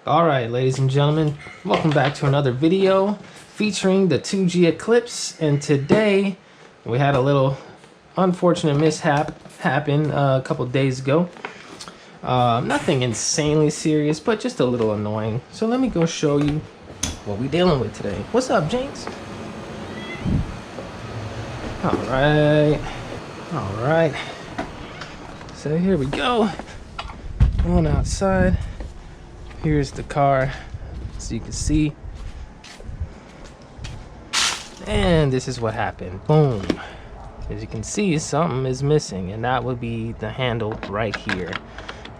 Alright, ladies and gentlemen, welcome back to another video featuring the 2G Eclipse. And today we had a little unfortunate mishap happen a couple days ago. Nothing insanely serious, but just a little annoying. So let me go show you what we're dealing with today. What's up, Jinx? Alright. So here we go. Going outside. Here's the car, so you can see. And this is what happened. Boom. As you can see, something is missing, and that would be the handle right here.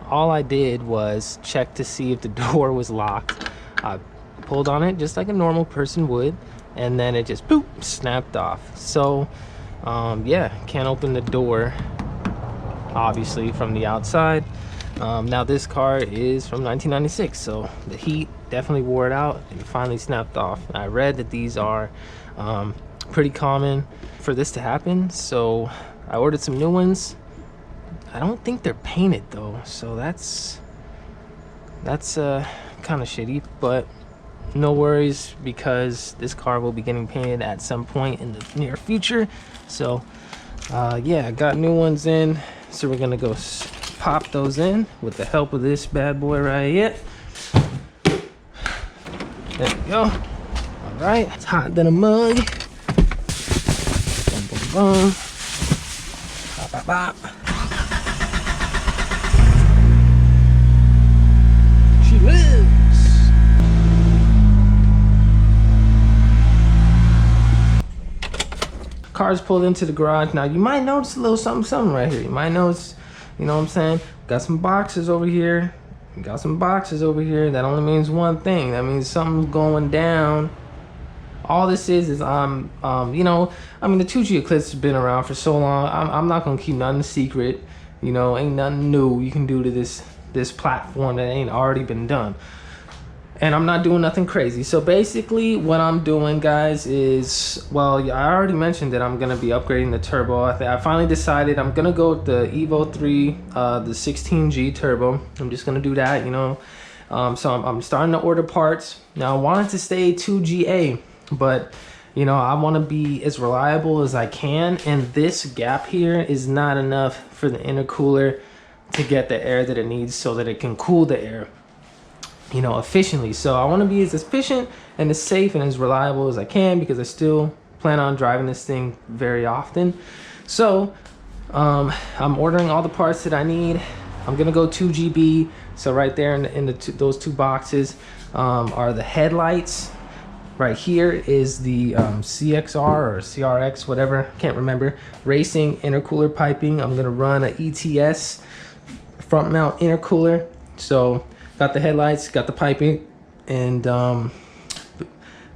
All I did was check to see if the door was locked. I pulled on it just like a normal person would, and then it just boop, snapped off. So yeah, can't open the door obviously from the outside. Now this car is from 1996, so the heat definitely wore it out and finally snapped off. I read that these are pretty common for this to happen, so I ordered some new ones. I don't think they're painted though, so that's kind of shitty, but no worries because this car will be getting painted at some point in the near future. So yeah, I got new ones in, so we're gonna go pop those in with the help of this bad boy right here. There we go. All right, it's hot than a mug. Boom, boom, boom. Bop, bop, bop. She lives. Car's pulled into the garage. Now you might notice a little something right here. You might notice, you know what I'm saying? Got some boxes over here. Got some boxes over here. That only means one thing. That means something's going down. All this is you know, I mean, the 2G Eclipse has been around for so long. I'm not gonna keep nothing secret. You know, ain't nothing new you can do to this platform that ain't already been done. And I'm not doing nothing crazy. So basically what I'm doing, guys, is, well, I already mentioned that I'm gonna be upgrading the turbo. I finally decided I'm gonna go with the Evo 3, the 16G turbo. I'm just gonna do that, you know. So I'm starting to order parts. Now I wanted to stay 2GA, but you know, I wanna be as reliable as I can. And this gap here is not enough for the intercooler to get the air that it needs so that it can cool the air, you know, efficiently. So I want to be as efficient and as safe and as reliable as I can, because I still plan on driving this thing very often. So I'm ordering all the parts that I need. I'm gonna go 2GB. So right there in those two boxes are the headlights. Right here is the CXR or CRX, whatever, can't remember, racing intercooler piping. I'm gonna run a ETS front mount intercooler. So got the headlights, got the piping, and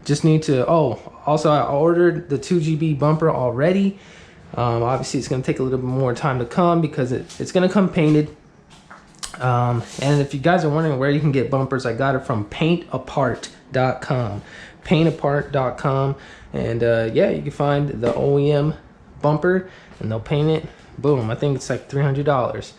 just need to, oh, also I ordered the 2GB bumper already. Obviously it's gonna take a little bit more time to come because it's gonna come painted. And if you guys are wondering where you can get bumpers, I got it from paintapart.com. paintapart.com. And yeah, you can find the OEM bumper and they'll paint it. Boom, I think it's like $300.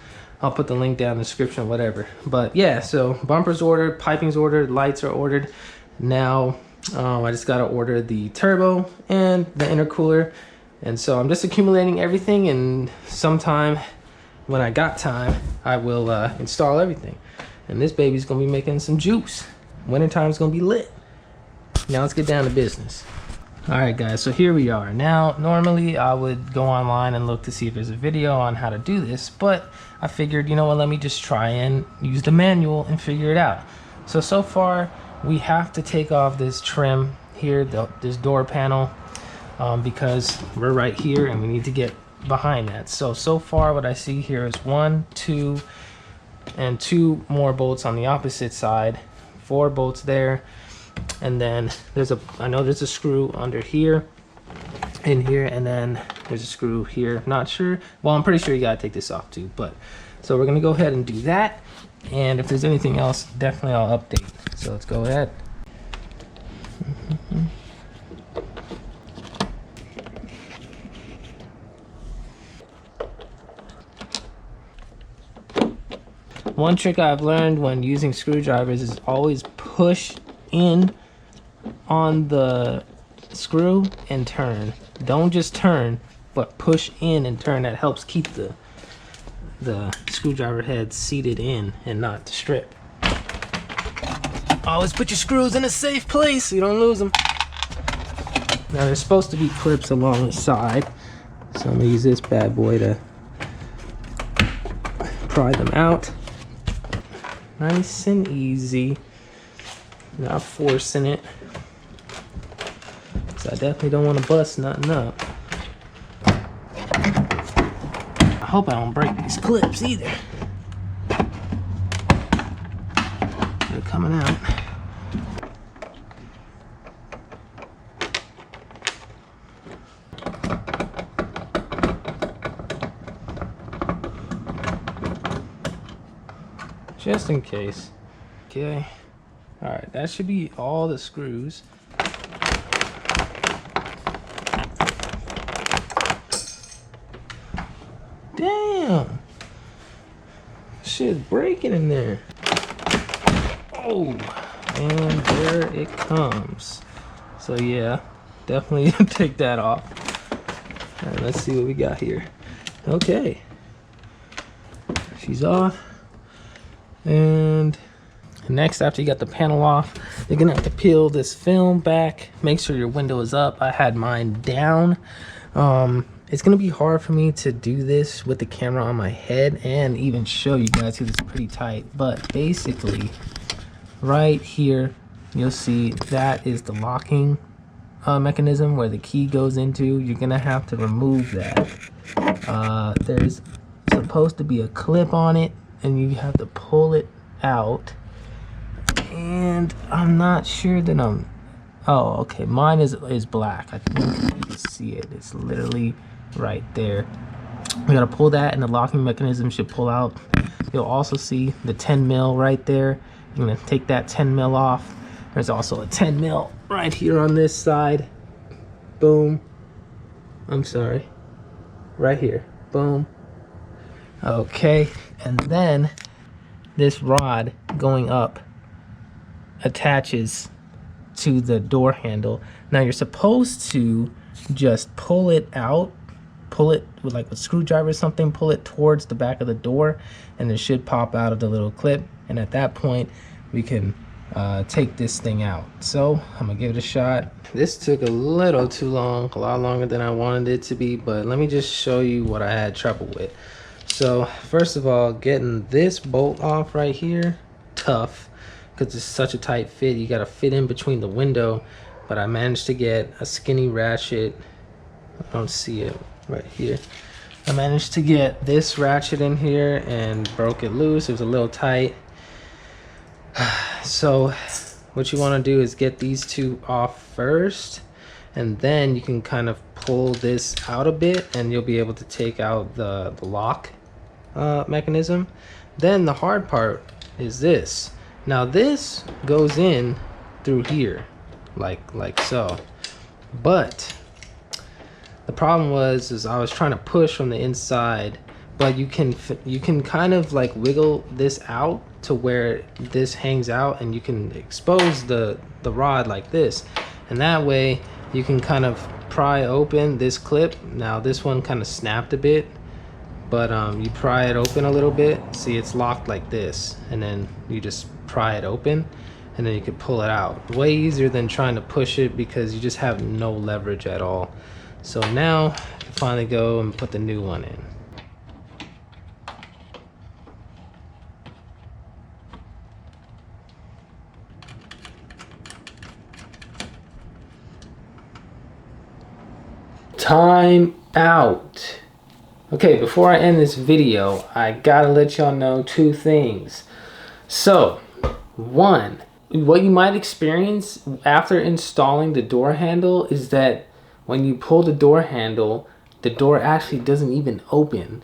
I'll put the link down in the description, whatever. But yeah, so bumpers ordered, piping's ordered, lights are ordered. Now I just gotta order the turbo and the intercooler. And so I'm just accumulating everything, and sometime when I got time, I will install everything. And this baby's gonna be making some juice. Wintertime's gonna be lit. Now let's get down to business. All right, guys, so here we are. Now, normally I would go online and look to see if there's a video on how to do this, but I figured, you know what, let me just try and use the manual and figure it out. So far, we have to take off this trim here, this door panel, because we're right here and we need to get behind that. So far what I see here is 1, 2, and 2 more bolts on the opposite side, 4 bolts there. And then I know there's a screw under here, in here, and then there's a screw here. Not sure. Well, I'm pretty sure you gotta take this off too. But so we're gonna go ahead and do that. And if there's anything else, definitely I'll update. So let's go ahead. One trick I've learned when using screwdrivers is always push in on the screw and turn. Don't just turn, but push in and turn. That helps keep the screwdriver head seated in and not to strip. Always put your screws in a safe place so you don't lose them. Now there's supposed to be clips along the side, so I'm gonna use this bad boy to pry them out. Nice and easy, not forcing it. So I definitely don't want to bust nothing up. I hope I don't break these clips either. They're coming out. Just in case. Okay. All right, that should be all the screws. Damn. Shit's breaking in there. Oh, and there it comes. So yeah, definitely take that off. All right, let's see what we got here. Okay. She's off. And next, after you got the panel off, you're gonna have to peel this film back. Make sure your window is up. I had mine down. It's gonna be hard for me to do this with the camera on my head and even show you guys because it's pretty tight. But basically, right here, you'll see that is the locking mechanism where the key goes into. You're gonna have to remove that. There's supposed to be a clip on it, and you have to pull it out. And I'm not sure that oh, okay, mine is black. I think you can see it. It's literally right there. We gotta pull that, and the locking mechanism should pull out. You'll also see the 10 mil right there. You're gonna take that 10 mil off. There's also a 10 mil right here on this side. Boom. I'm sorry. Right here. Boom. Okay, and then this rod going up attaches to the door handle. Now you're supposed to just pull it out, pull it with like a screwdriver or something, pull it towards the back of the door, and it should pop out of the little clip. And at that point, we can take this thing out. So I'm gonna give it a shot. This took a little too long, a lot longer than I wanted it to be, but let me just show you what I had trouble with. So first of all, getting this bolt off right here, tough, because it's such a tight fit. You got to fit in between the window, but I managed to get a skinny ratchet. I don't see it right here. I managed to get this ratchet in here and broke it loose. It was a little tight. So what you want to do is get these two off first, and then you can kind of pull this out a bit, and you'll be able to take out the lock mechanism. Then the hard part is this. Now this goes in through here like so, but the problem was I was trying to push from the inside, but you can kind of like wiggle this out to where this hangs out, and you can expose the rod like this, and that way you can kind of pry open this clip. Now this one kind of snapped a bit, but you pry it open a little bit. See, it's locked like this, and then you just pry it open, and then you can pull it out. Way easier than trying to push it because you just have no leverage at all. So now I can finally go and put the new one in. Time out. Okay, before I end this video, I gotta let y'all know two things. So, one, what you might experience after installing the door handle is that when you pull the door handle, the door actually doesn't even open.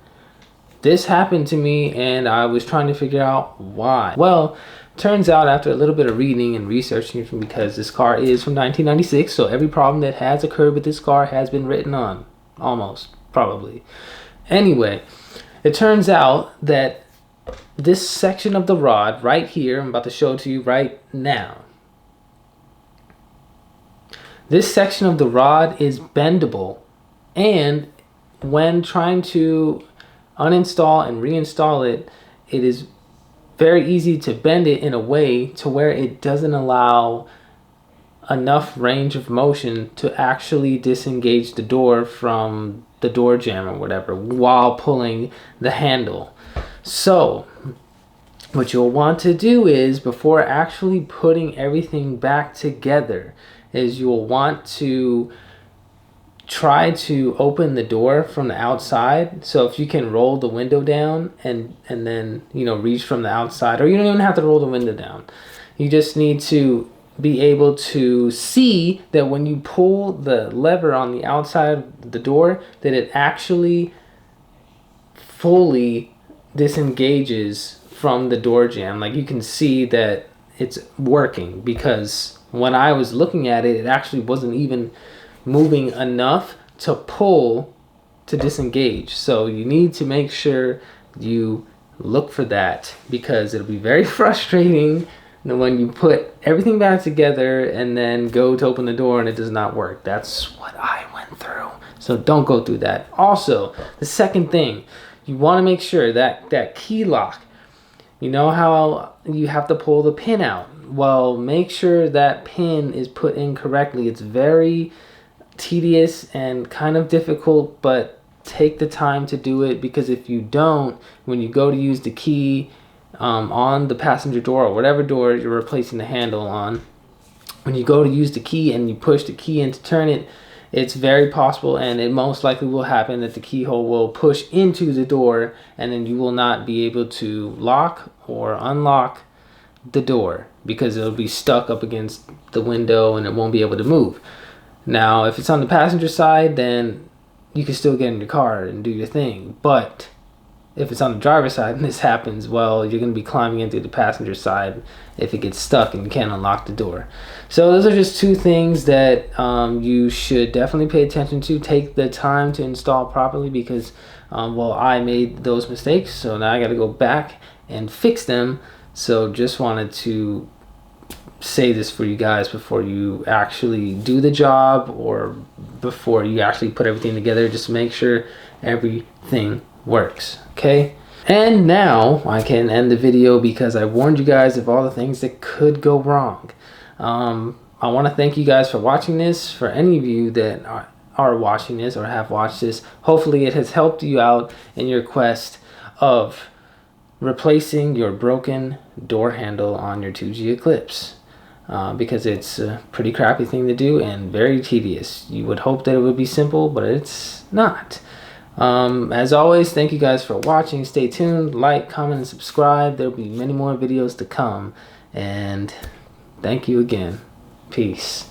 This happened to me, and I was trying to figure out why. Well, turns out after a little bit of reading and researching, because this car is from 1996, so every problem that has occurred with this car has been written on. Almost, probably. Anyway, it turns out that this section of the rod right here, I'm about to show it to you right now. This section of the rod is bendable, and when trying to uninstall and reinstall it, it is very easy to bend it in a way to where it doesn't allow enough range of motion to actually disengage the door from the door jamb or whatever while pulling the handle. So what you'll want to do is, before actually putting everything back together, is you'll want to try to open the door from the outside. So if you can roll the window down and then, you know, reach from the outside, or you don't even have to roll the window down. You just need to be able to see that when you pull the lever on the outside of the door, that it actually fully disengages from the door jamb. Like, you can see that it's working, because when I was looking at it, it actually wasn't even moving enough to pull to disengage. So you need to make sure you look for that, because it'll be very frustrating when you put everything back together and then go to open the door and it does not work. That's what I went through. So don't go through that. Also, the second thing, you want to make sure that that key lock, you know how you have to pull the pin out? Well, make sure that pin is put in correctly. It's very tedious and kind of difficult, but take the time to do it, because if you don't, when you go to use the key on the passenger door or whatever door you're replacing the handle on, when you go to use the key and you push the key in to turn it, it's very possible, and it most likely will happen, that the keyhole will push into the door, and then you will not be able to lock or unlock the door, because it'll be stuck up against the window and it won't be able to move. Now, if it's on the passenger side, then you can still get in your car and do your thing. But if it's on the driver's side and this happens, well, you're going to be climbing into the passenger side if it gets stuck and you can't unlock the door. So those are just two things that you should definitely pay attention to. Take the time to install properly, because, well, I made those mistakes. So now I got to go back and fix them. So just wanted to say this for you guys before you actually do the job, or before you actually put everything together. Just make sure everything works, okay? And now I can end the video, because I warned you guys of all the things that could go wrong. I want to thank you guys for watching this. For any of you that are watching this or have watched this, hopefully it has helped you out in your quest of replacing your broken door handle on your 2G Eclipse. Because it's a pretty crappy thing to do and very tedious. You would hope that it would be simple, but it's not. As always, thank you guys for watching. Stay tuned, like, comment, and subscribe. There will be many more videos to come. And thank you again. Peace.